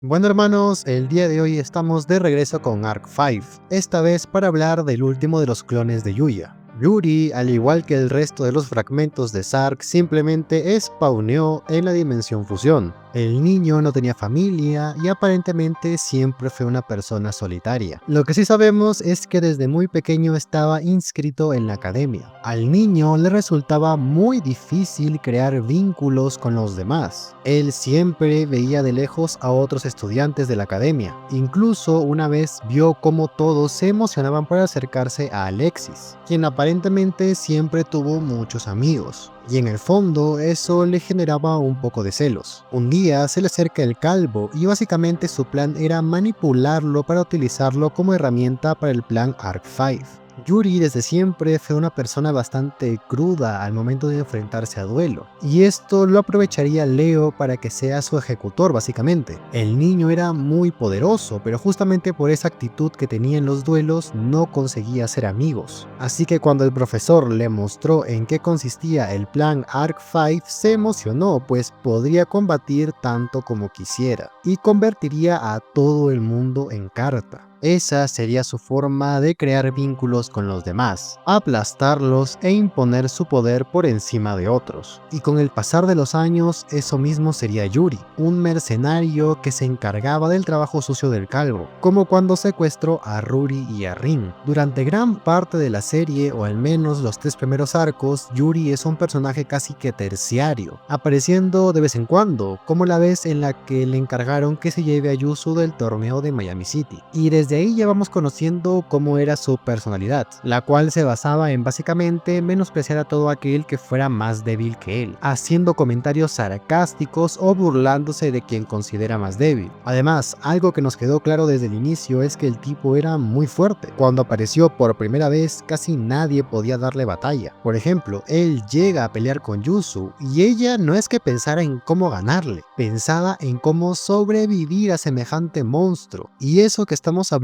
Bueno hermanos, el día de hoy estamos de regreso con Arc 5, esta vez para hablar del último de los clones de Yuya. Yuri, al igual que el resto de los fragmentos de Sark, simplemente spawneó en la dimensión fusión. El niño no tenía familia y aparentemente siempre fue una persona solitaria. Lo que sí sabemos es que desde muy pequeño estaba inscrito en la academia. Al niño le resultaba muy difícil crear vínculos con los demás. Él siempre veía de lejos a otros estudiantes de la academia. Incluso una vez vio cómo todos se emocionaban por acercarse a Alexis, quien aparentemente siempre tuvo muchos amigos. Y en el fondo eso le generaba un poco de celos. Un día se le acerca el calvo y básicamente su plan era manipularlo para utilizarlo como herramienta para el plan Arc 5. Yuri desde siempre fue una persona bastante cruda al momento de enfrentarse a duelo, y esto lo aprovecharía Leo para que sea su ejecutor básicamente. El niño era muy poderoso, pero justamente por esa actitud que tenía en los duelos no conseguía ser amigos. Así que cuando el profesor le mostró en qué consistía el plan Arc 5 se emocionó, pues podría combatir tanto como quisiera, y convertiría a todo el mundo en carta. Esa sería su forma de crear vínculos con los demás, aplastarlos e imponer su poder por encima de otros. Y con el pasar de los años, eso mismo sería Yuri, un mercenario que se encargaba del trabajo sucio del calvo, como cuando secuestró a Ruri y a Rin. Durante gran parte de la serie, o al menos los 3 primeros arcos, Yuri es un personaje casi que terciario, apareciendo de vez en cuando, como la vez en la que le encargaron que se lleve a Yuzu del torneo de Miami City. Y desde ahí ya vamos conociendo cómo era su personalidad, la cual se basaba en básicamente menospreciar a todo aquel que fuera más débil que él, haciendo comentarios sarcásticos o burlándose de quien considera más débil. Además, algo que nos quedó claro desde el inicio es que el tipo era muy fuerte. Cuando apareció por primera vez, casi nadie podía darle batalla. Por ejemplo, él llega a pelear con Yuzu y ella no es que pensara en cómo ganarle, pensaba en cómo sobrevivir a semejante monstruo. Y eso que estamos hablando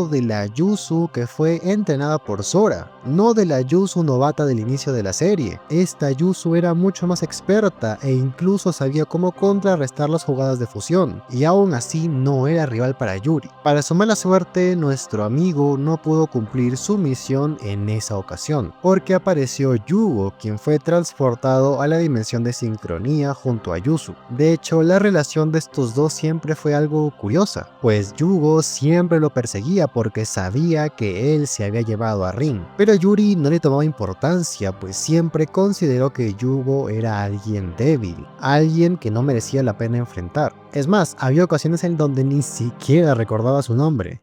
de la Yuzu que fue entrenada por Sora, no de la Yuzu novata del inicio de la serie. Esta Yuzu era mucho más experta e incluso sabía cómo contrarrestar las jugadas de fusión, y aún así no era rival para Yuri. Para su mala suerte, nuestro amigo no pudo cumplir su misión en esa ocasión, porque apareció Yugo, quien fue transportado a la dimensión de sincronía junto a Yuzu. De hecho, la relación de estos dos siempre fue algo curiosa, pues Yugo siempre lo perseguía porque sabía que él se había llevado a Rin, pero Yuri no le tomaba importancia, pues siempre consideró que Yugo era alguien débil, alguien que no merecía la pena enfrentar. Es más, había ocasiones en donde ni siquiera recordaba su nombre.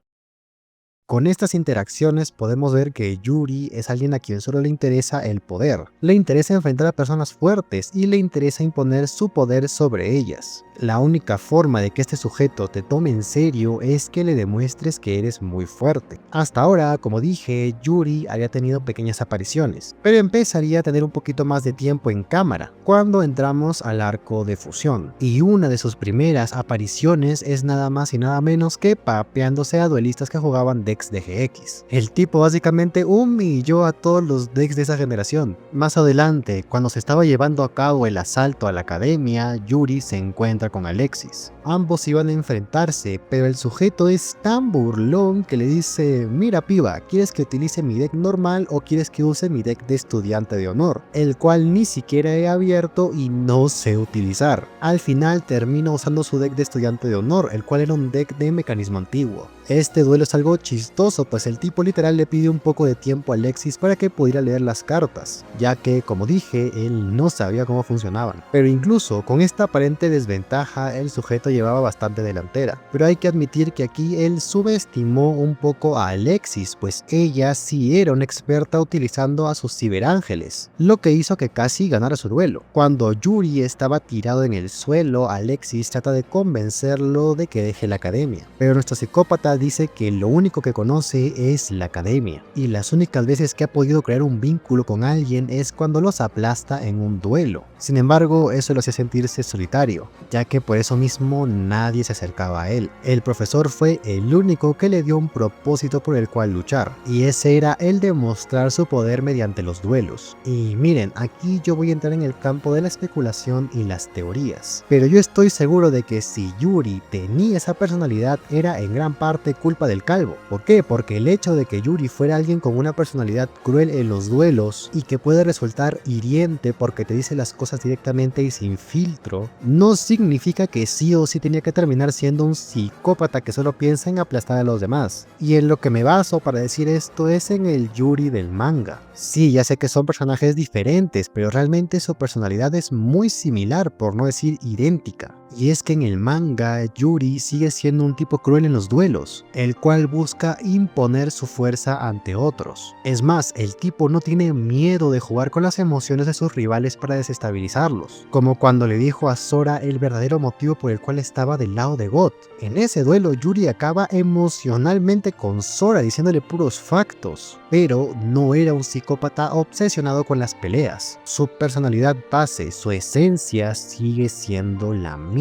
Con estas interacciones podemos ver que Yuri es alguien a quien solo le interesa el poder, le interesa enfrentar a personas fuertes y le interesa imponer su poder sobre ellas. La única forma de que este sujeto te tome en serio es que le demuestres que eres muy fuerte. Hasta ahora, como dije, Yuri había tenido pequeñas apariciones, pero empezaría a tener un poquito más de tiempo en cámara cuando entramos al arco de fusión, y una de sus primeras apariciones es nada más y nada menos que papeándose a duelistas que jugaban decks de GX. El tipo básicamente humilló a todos los decks de esa generación. Más adelante, cuando se estaba llevando a cabo el asalto a la academia, Yuri se encuentra con Alexis. Ambos iban a enfrentarse, pero el sujeto es tan burlón que le dice: mira piba, ¿quieres que utilice mi deck normal o quieres que use mi deck de estudiante de honor? El cual ni siquiera he abierto y no sé utilizar. Al final termina usando su deck de estudiante de honor, el cual era un deck de mecanismo antiguo. Este duelo es algo chistoso, pues el tipo literal le pide un poco de tiempo a Alexis para que pudiera leer las cartas, ya que, como dije, él no sabía cómo funcionaban. Pero incluso con esta aparente desventaja, el sujeto llevaba bastante delantera. Pero hay que admitir que aquí él subestimó un poco a Alexis, pues ella sí era una experta utilizando a sus ciberángeles, lo que hizo que casi ganara su duelo. Cuando Yuri estaba tirado en el suelo, Alexis trata de convencerlo de que deje la academia, pero nuestro psicópata dice que lo único que conoce es la academia, y las únicas veces que ha podido crear un vínculo con alguien es cuando los aplasta en un duelo. Sin embargo, eso lo hacía sentirse solitario, ya que por eso mismo nadie se acercaba a él. El profesor fue el único que le dio un propósito por el cual luchar, y ese era el de mostrar su poder mediante los duelos. Y miren, aquí yo voy a entrar en el campo de la especulación y las teorías, pero yo estoy seguro de que si Yuri tenía esa personalidad era en gran parte culpa del calvo. ¿Por qué? Porque el hecho de que Yuri fuera alguien con una personalidad cruel en los duelos y que puede resultar hiriente porque te dice las cosas directamente y sin filtro, no significa que sí o sí tenía que terminar siendo un psicópata que solo piensa en aplastar a los demás. Y en lo que me baso para decir esto es en el Yuri del manga. Sí, ya sé que son personajes diferentes, pero realmente su personalidad es muy similar, por no decir idéntica. Y es que en el manga, Yuri sigue siendo un tipo cruel en los duelos, el cual busca imponer su fuerza ante otros. Es más, el tipo no tiene miedo de jugar con las emociones de sus rivales para desestabilizarlos, como cuando le dijo a Sora el verdadero motivo por el cual estaba del lado de God. En ese duelo, Yuri acaba emocionalmente con Sora diciéndole puros factos, pero no era un psicópata obsesionado con las peleas. Su personalidad base, su esencia sigue siendo la misma.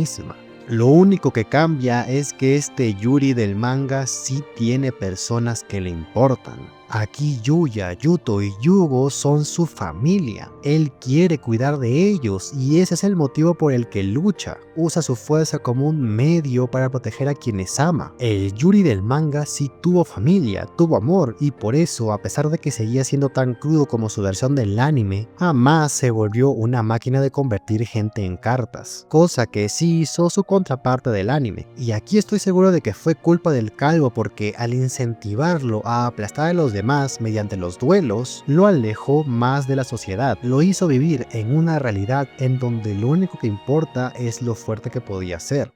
Lo único que cambia es que este Yuri del manga sí tiene personas que le importan. Aquí Yuya, Yuto y Yugo son su familia. Él quiere cuidar de ellos y ese es el motivo por el que lucha. Usa su fuerza como un medio para proteger a quienes ama. El Yuri del manga sí tuvo familia, tuvo amor y por eso, a pesar de que seguía siendo tan crudo como su versión del anime, jamás se volvió una máquina de convertir gente en cartas, cosa que sí hizo su contraparte del anime. Y aquí estoy seguro de que fue culpa del calvo porque al incentivarlo a aplastar a los demás mediante los duelos, lo alejó más de la sociedad, lo hizo vivir en una realidad en donde lo único que importa es lo fuerte que podía ser.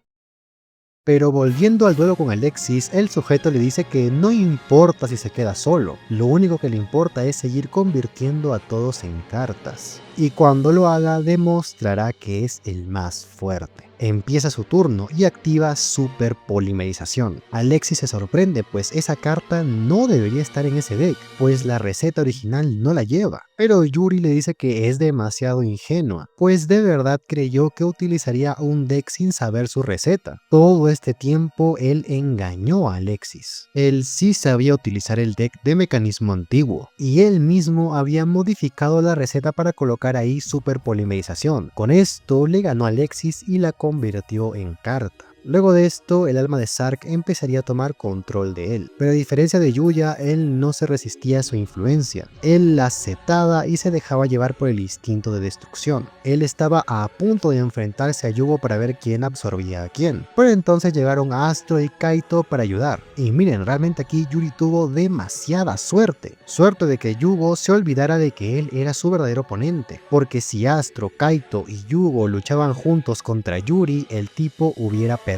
Pero volviendo al duelo con Alexis, el sujeto le dice que no importa si se queda solo, lo único que le importa es seguir convirtiendo a todos en cartas. Y cuando lo haga demostrará que es el más fuerte. Empieza su turno y activa Super Polimerización. Alexis se sorprende pues esa carta no debería estar en ese deck, pues la receta original no la lleva. Pero Yuri le dice que es demasiado ingenua, pues de verdad creyó que utilizaría un deck sin saber su receta. Todo este tiempo él engañó a Alexis. Él sí sabía utilizar el deck de mecanismo antiguo, y él mismo había modificado la receta para colocar ahí Super Polimerización. Con esto le ganó a Alexis y la convirtió en carta. Luego de esto, el alma de Zark empezaría a tomar control de él, pero a diferencia de Yuya, él no se resistía a su influencia. Él la aceptaba y se dejaba llevar por el instinto de destrucción. Él estaba a punto de enfrentarse a Yugo para ver quién absorbía a quién, pero entonces llegaron Astro y Kaito para ayudar. Y miren, realmente aquí Yuri tuvo demasiada suerte. Suerte de que Yugo se olvidara de que él era su verdadero oponente, porque si Astro, Kaito y Yugo luchaban juntos contra Yuri, el tipo hubiera perdido.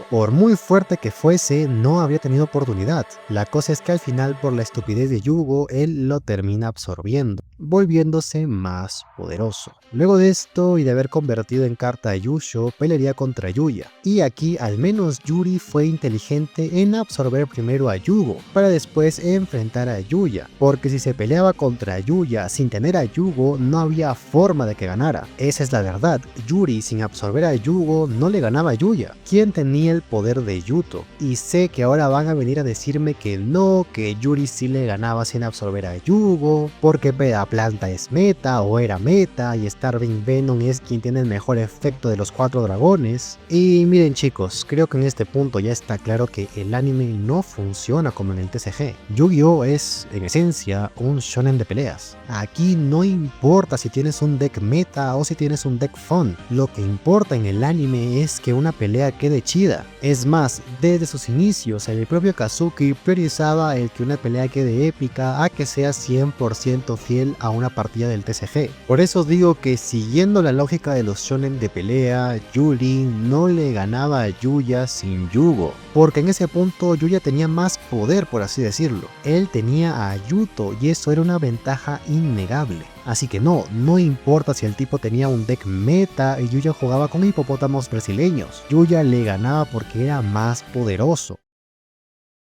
Por muy fuerte que fuese, no habría tenido oportunidad. La cosa es que al final, por la estupidez de Yugo, él lo termina absorbiendo, volviéndose más poderoso. Luego de esto y de haber convertido en carta a Yusho, pelearía contra Yuya. Y aquí al menos Yuri fue inteligente en absorber primero a Yugo, para después enfrentar a Yuya, porque si se peleaba contra Yuya sin tener a Yugo, no había forma de que ganara. Esa es la verdad, Yuri sin absorber a Yugo no le ganaba a Yuya, quien tenía el poder de Yuto. Y sé que ahora van a venir a decirme que no, que Yuri sí le ganaba sin absorber a Yugo, porque Peda Planta es meta o era meta y Starving Venom es quien tiene el mejor efecto de los 4 dragones. Y miren chicos, creo que en este punto ya está claro que el anime no funciona como en el TCG. Yu-Gi-Oh es en esencia un shonen de peleas. Aquí no importa si tienes un deck meta o si tienes un deck fun, lo que importa en el anime es que una pelea quede chida. Es más, desde sus inicios el propio Kazuki priorizaba el que una pelea quede épica a que sea 100% fiel a una partida del TCG. Por eso os digo que siguiendo la lógica de los shonen de pelea, Yuri no le ganaba a Yuya sin Yugo, porque en ese punto Yuya tenía más poder, por así decirlo. Él tenía a Yuto y eso era una ventaja innegable. Así que no importa si el tipo tenía un deck meta y Yuya jugaba con hipopótamos brasileños, Yuya le ganaba porque era más poderoso.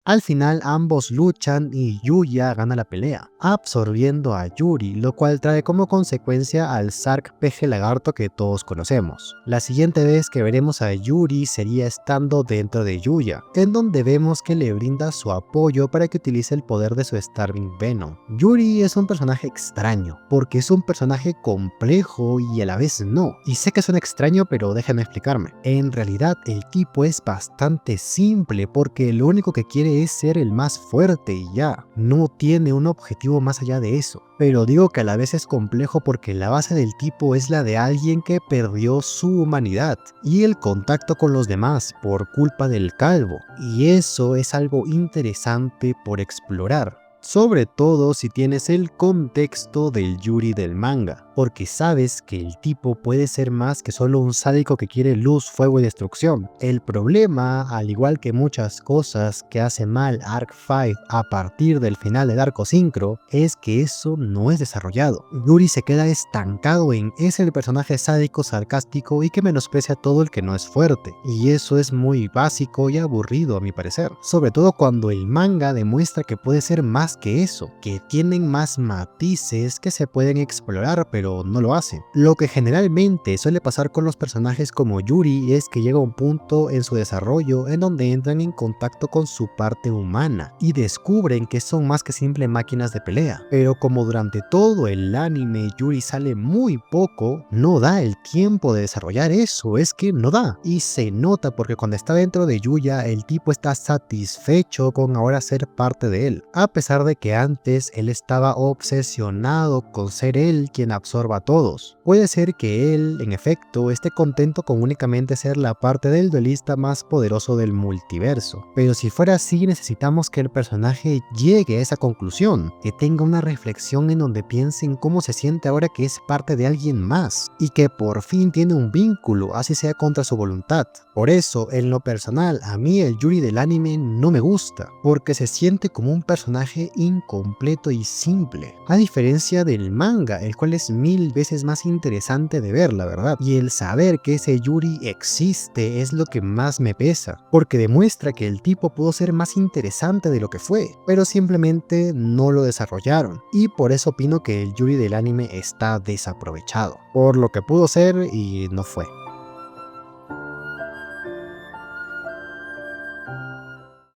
Al final ambos luchan y Yuya gana la pelea, absorbiendo a Yuri, lo cual trae como consecuencia al Zark peje lagarto que todos conocemos. La siguiente vez que veremos a Yuri sería estando dentro de Yuya, en donde vemos que le brinda su apoyo para que utilice el poder de su Starving Venom. Yuri es un personaje extraño, porque es un personaje complejo y a la vez no. Y sé que suena extraño, pero déjenme explicarme. En realidad el tipo es bastante simple, porque lo único que quiere es ser el más fuerte y ya, no tiene un objetivo más allá de eso. Pero digo que a la vez es complejo porque la base del tipo es la de alguien que perdió su humanidad y el contacto con los demás por culpa del calvo, y eso es algo interesante por explorar. Sobre todo si tienes el contexto del Yuri del manga, porque sabes que el tipo puede ser más que solo un sádico que quiere luz, fuego y destrucción. El problema, al igual que muchas cosas que hace mal Arc 5 a partir del final del arco Synchro, es que eso no es desarrollado. Yuri se queda estancado en es el personaje sádico, sarcástico y que menosprecia a todo el que no es fuerte, y eso es muy básico y aburrido a mi parecer, sobre todo cuando el manga demuestra que puede ser más que eso, que tienen más matices que se pueden explorar pero no lo hacen. Lo que generalmente suele pasar con los personajes como Yuri es que llega un punto en su desarrollo en donde entran en contacto con su parte humana y descubren que son más que simple máquinas de pelea, pero como durante todo el anime Yuri sale muy poco, no da el tiempo de desarrollar eso, es que no da, y se nota porque cuando está dentro de Yuya el tipo está satisfecho con ahora ser parte de él, a pesar de que antes él estaba obsesionado con ser él quien absorba a todos. Puede ser que él, en efecto, esté contento con únicamente ser la parte del duelista más poderoso del multiverso, pero si fuera así necesitamos que el personaje llegue a esa conclusión, que tenga una reflexión en donde piense en cómo se siente ahora que es parte de alguien más, y que por fin tiene un vínculo, así sea contra su voluntad. Por eso, en lo personal, a mí el Yuri del anime no me gusta, porque se siente como un personaje incompleto y simple, a diferencia del manga, el cual es 1000 veces más interesante de ver, la verdad, y el saber que ese Yuri existe es lo que más me pesa, porque demuestra que el tipo pudo ser más interesante de lo que fue, pero simplemente no lo desarrollaron, y por eso opino que el Yuri del anime está desaprovechado, por lo que pudo ser y no fue.